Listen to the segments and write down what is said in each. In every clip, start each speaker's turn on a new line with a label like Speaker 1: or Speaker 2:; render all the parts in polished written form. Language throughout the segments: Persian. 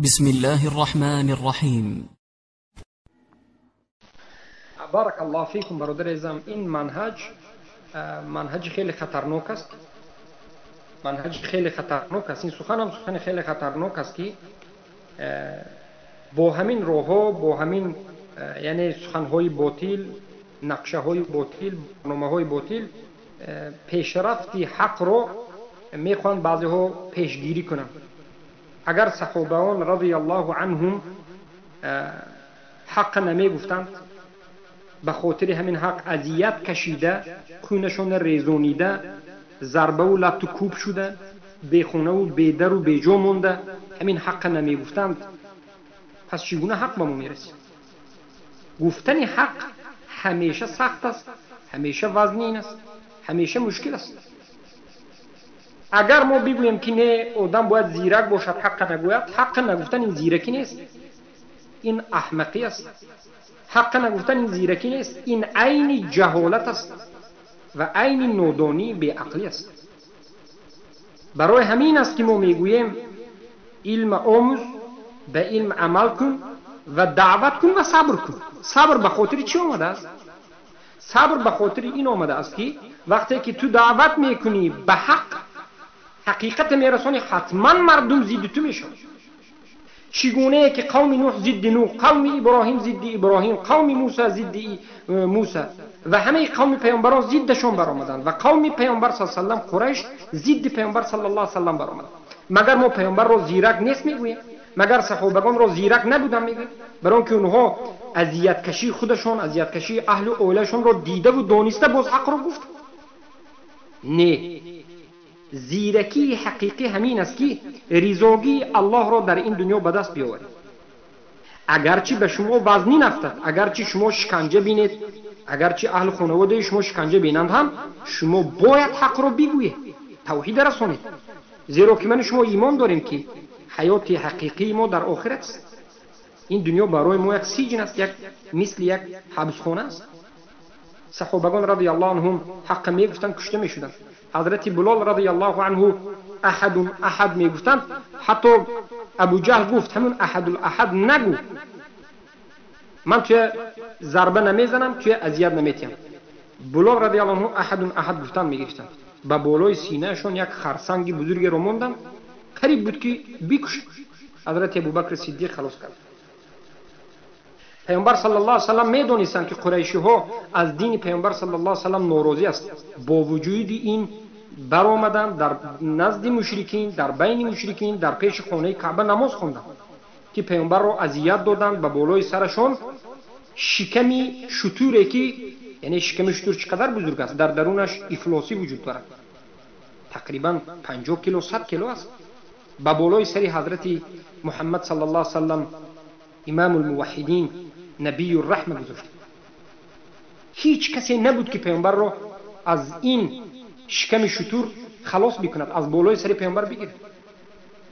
Speaker 1: بسم الله الرحمن الرحیم.
Speaker 2: بارک الله فیکم برادر عزیزم. این منهج خیلی خطرناک است. این سخن خیلی خطرناک است که با همین راه‌ها، با همین یعنی سخن‌های باطل، نقشه‌های باطل، برنامه‌های باطل پیشرفتی حق را میخوان بعضی‌ها پیشگیری کنند. اگر صحابه‌ان رضی الله عنهم حق نمی گفتند، به خاطر همین حق اذیت کشیده، خونشون ریزونیده، ضربه و لط و کوب شده، بی خونه و بی در و بی جا مونده، همین حق نمی گفتند، پس چگونه حق به ما میرسید؟ گفتن حق همیشه سخت است، همیشه وزنین است، همیشه مشکل است. اگر ما بگوییم که نه آدم باید زیرک باشد حق نگوید، حق نگفتن این زیرکی نیست، این احمقی است. حق نگفتن این زیرکی نیست، این عین جهالت است و عین نادانی بی عقلی است. برای همین است که ما میگوییم علم آموز، به علم عمل کن و دعوت کن و صبر کن. صبر به خاطر چی آمده است؟ صبر به خاطر این آمده است که وقتی که تو دعوت میکنی به حقیقت میرسانی، حتما مردم ضد تو میشن. چگونه که قوم نوح ضد نوح، قوم ابراهیم ضد ابراهیم، قوم موسی ضد موسی و همه قوم پیامبران ضدشون برآمدند و قوم پیامبر صلی الله علیه و سلم قریش ضد پیامبر صلی الله علیه و سلم برآمدند. مگر ما پیامبر را زیرک نیست میگوییم؟ مگر صحابگان را زیرک نبودن میگوییم؟ برای اینکه اونها اذیت کشی خودشون، اذیت کشی اهل و اولشون را دیده و دانسته باز حق را گفت؟ نه، زیرکی حقیقی همین است که رضاگی الله را در این دنیا به دست بیاورید. اگرچه به شما وزنی نفتد، اگرچه شما شکنجه بینید، اگرچه اهل خانواده شما شکنجه بینند، هم شما باید حق را بگویید، توحید رسانید. زیرا که من شما ایمان داریم که حیات حقیقی ما در آخرت است. این دنیا برای ما یک سجن است، مثل یک حبسخانه است. صحابگان رضی الله عنهم حق میگفتند، کشته میشدند. حضرت بلال رضی الله عنه احد میگفتند، حتی ابو جهل گفت همون احد الاحد نگو، من توی ضربه نمیزنم، توی اذیت نمیتیم. بلال رضی الله عنه احد گفتند میگفتند، با بالای سینه شون یک خرسنگ بزرگ رو موندن، قریب بود که بکشن. حضرت ابوبکر صدیق خلاص کرد. پیامبر صلی الله علیه و سلم میدونستند که قریشی ها از دین پیامبر صلی الله علیه و سلم ناراضی است. با وجود این برآمدن در نزد مشرکین، در بین مشرکین، در پیش خانه کعبه نماز خواندند که پیامبر را اذیت دادند. به بالای سرشون شکمی شتوری که یعنی شکم شتور چقدر بزرگ است، در درونش افلاسی وجود دارد، تقریبا 50 کیلو 100 کیلو است. به بالای سر حضرت محمد صلی الله علیه و سلم امام الموحدین نبی الرحمه گذاشت. هیچ کسی نبود که پیامبر را از این شکم شتور خلاص بکند، از بالای سر پیامبر بگیرد.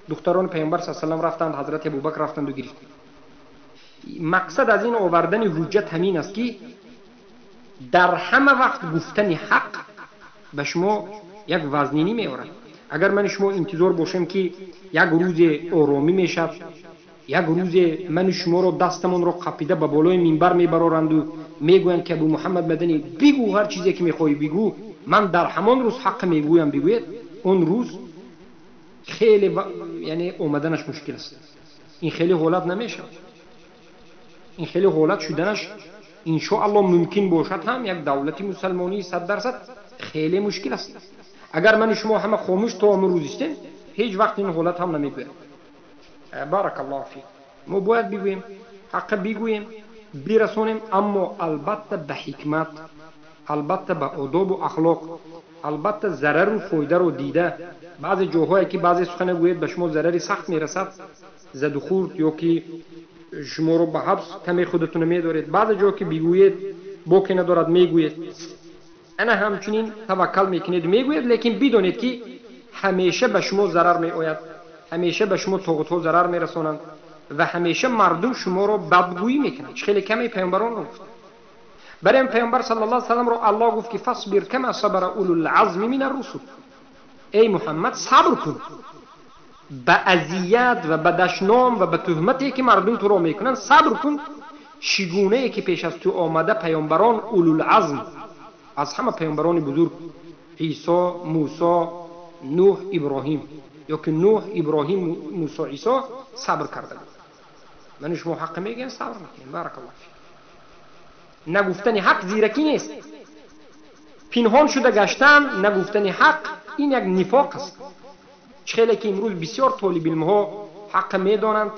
Speaker 2: دختران پیامبر صلی الله علیه و سلم رفتند، حضرت ابوبکر رفتند و گرفت. مقصد از این آوردن حجت همین است که در همه وقت گفتن حق به شما یک وزنینی میآورد. اگر من شما انتظار باشیم که یک روز آرامی میشد، یک روز من شما رو دستمون رو قپیده به بالای منبر میبرارند و میگویند که ابو محمد مدنی بگو هر چیزی که میخوای بگو، من در همان روز حق میگویم بگوید، اون روز خیلی یعنی اومدنش مشکل است. این خیلی حالت نمیشه. این خیلی حالت شدنش ان شاء الله ممکن باشد هم یک دولت مسلمانی 100% خیلی مشکل است. اگر من شما همه خاموش تا امروز استیم، هیچ وقت این حالت هم نمیگویم. بارک الله فیک. ما باید بگوییم، حق بگوییم، برسونیم، اما البته به حکمت، البته به آداب و اخلاق، البته ضرر و فایده رو دیده. بعضی جاهایی که بعضی سخن گوید به شما ضرری سخت میرسد، زد و خورد یا که شما رو به حبس کمی خودتون میدارید، بعضی جا که بگویید باکی ندارد میگویید، انا همچنین توکل میکنید میگوید، لیکن بدونید که همیشه به شما ضرر میآید، همیشه به شما طاقت‌ها ضرر میرسونند و همیشه مردم شما رو بدگویی میکنند. خیلی کمی پیامبران رو گفت. برای پیامبر صلی الله علیه و سلم رو الله گفت که فاصبر کما صبر اولو العزم من الرسل. ای محمد صبر کن به اذیت و به دشنام و به تهمتی که مردم تو را میکنن صبر کن. شگونه ای که پیش از تو آمده پیامبران اولوالعزم از همه پیامبران بزرگ، عیسی، موسی، نوح، ابراهیم، یا که نوح، ابراهیم، موسی، عیسی صبر کرده بود. من شما حق میگن صبر میکنین. بارک الله فیک. نگفتن حق زیرکی نیست. پنهان شده گشتن نگفتن حق این یک نفاق است. چخیلی که امروز بسیار طالب علم ها حق میدانند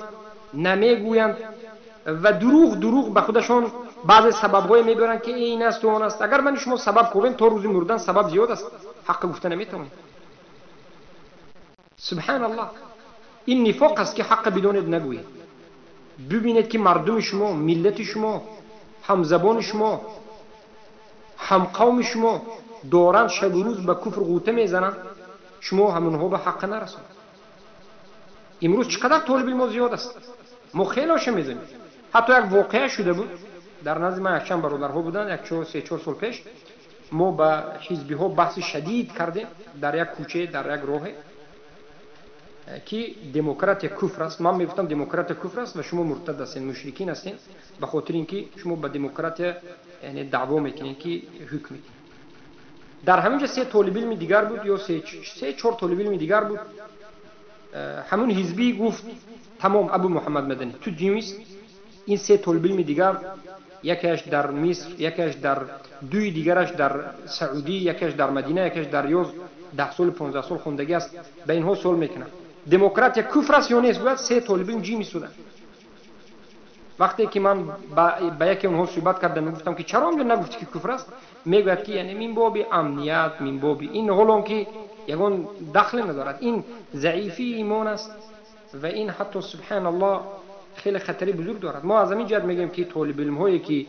Speaker 2: نمیگویند و دروغ به خودشان بعض سبب‌های میبرند که این است و آن است. اگر من شما سبب کوبیم تا روز مردن سبب زیاد است، حق گفتن نمیتونید. سبحان الله. این نفاق است که حق بدونید نگویید. ببینید که مردم شما، ملت شما، هم زبان شما، هم قوم شما دارند شب و روز به کفر غوطه میزنند، شما همونها به حق نرسونید. امروز چقدر طالب علم زیاد است، ما خیلی هاش میزنیم. حتی یک واقعه شده بود در نزد من، یک چند برادرها بودن، یک 3-4 سال پیش ما با حزبی ها بحث شدید کردیم در یک کوچه، در یک راه که دموکرات کفر است. من میگفتم دموکرات کفر است و شما مرتد هستین، مشرکین هستین، به خاطر اینکه شما به دموکرات یعنی دعوا میکنین که حکم میدین. در همینجا 3 طالب علم دیگر بود یا 3-4 طالب علم دیگر بود. همون حزبی گفت تمام ابو محمد مدنی تو دیمیست. این 3 طالب علم دیگر، یکیش در مصر، یکیش در دوی دیگرش در سعودی، یکیش در مدینه، یکیش در ریاض 10 سال 15 سال خوندگی است. به اینها سوال میکنم دموکرات یک کفر است یا نیست؟ گفت 3 طالب علم جی میسودن. وقتی که من با یکی اونها صحبت کردم میگفتم که چرا اونجا نگفتی که کفر است؟ میگوید که یعنی من باب امنیت، من باب این، حالان که یگان دخل ندارد. این ضعیفی ایمان است و این حتی سبحان الله خیلی خطری بزرگ دارد. ما از همین جهت میگیم که طالب علم هایی که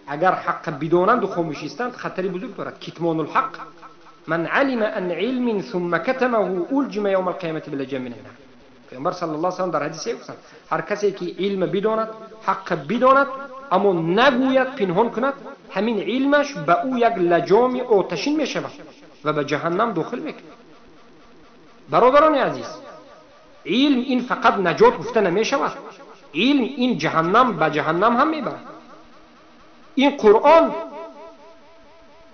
Speaker 2: اگر حق بدانند و خاموش هستند خطری بزرگ دارد. کتمان الحق، من علم ان علم ثم كتمه الجم يوم القيامه بالجم من النار. پیامبر صلی الله علیه و سلم در حدیث گفتند هر کسی که علم بداند، حق بداند اما نگوید، پنهان کند، همین علمش به او یک لجام آتشین می شود و به جهنم داخل میکند. برادران عزیز، علم این فقط نجات گفته نمی شود. علم این جهنم به جهنم هم میبرد. این قرآن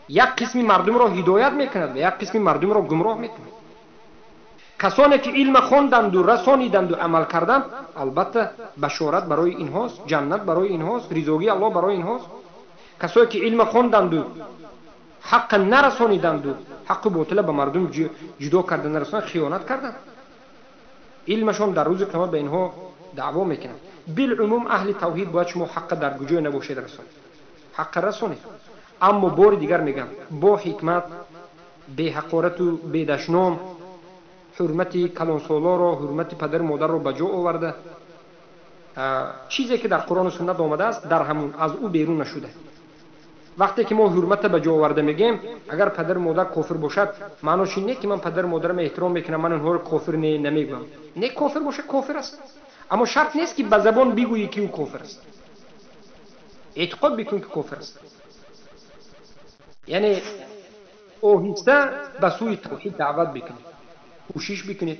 Speaker 2: یک قسم مردم را هدایت میکند و یک قسم مردم را گمراه میکند. کسانی که علم خواندند و رسانیدند و عمل کردند، البته بشارت برای اینهاست، جنت برای اینهاست، رضایی الله برای اینهاست. کسانی که علم خواندند و حق نرسانیدند و حق باطل به مردم جدا کردند، نرساندند، خیانت کردند، علمشون در روز قیامت به اینها دعوا میکنند. بالعموم اهل توحید باید شما حق در گوشه نباشید رسانید، حق رسانید. اما بار دیگر میگم با حکمت، به حقارت و به دشنام، حرمت کلانسالا را، حرمت پدر مادر را بجا آورده. چیزی که در قرآن و سنت آمده است در همون از او بیرون نشده. وقتی که ما حرمت بجا آورده میگیم، اگر پدر مادر کافر باشد معناش این نیست که من پدر مادرم احترام میکنم، من اونها رو کافر نمیگم. نه، کافر باشه کافر است، اما شرط نیست که به زبان بگویی که او کافر است. اعتقاد بکن که کافر است. یعنی آهسته به سوی توحید دعوت بکنید، کوشش بکنید.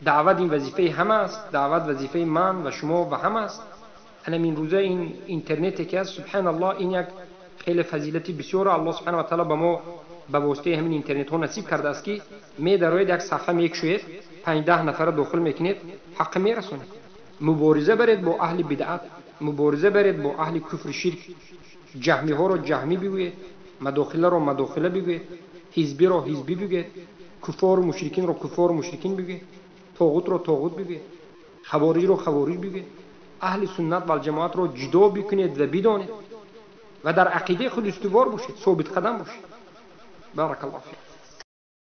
Speaker 2: دعوت این وظیفه همه است، دعوت وظیفه من و شما و همه است. این روزه این اینترنتی که است، سبحان الله، این یک خیلی فضیلتی بسیار الله سبحانه و تعالی به ما به واسطه همین اینترنت ها نصیب کرده است که می در روی یک صفحه میکشوید، 5-10 نفر داخل میکنید، حق میرسونید. مبارزه برید با اهل بدعت، مبارزه برید با اهل کفر شرک. جهمی ها را جهمی بگویید، مداخله را مداخله بگویید، حزبی را حزبی بگویید، کفار و مشرکین را کفار و مشرکین بگویید، طاغوت را طاغوت بگویید، خوارج را خوارج بگویید. اهل سنت و جماعت را جدا بکنید و بدانید و در عقیده خود استوار باشید، ثابت قدم باشید. بارک الله فیک.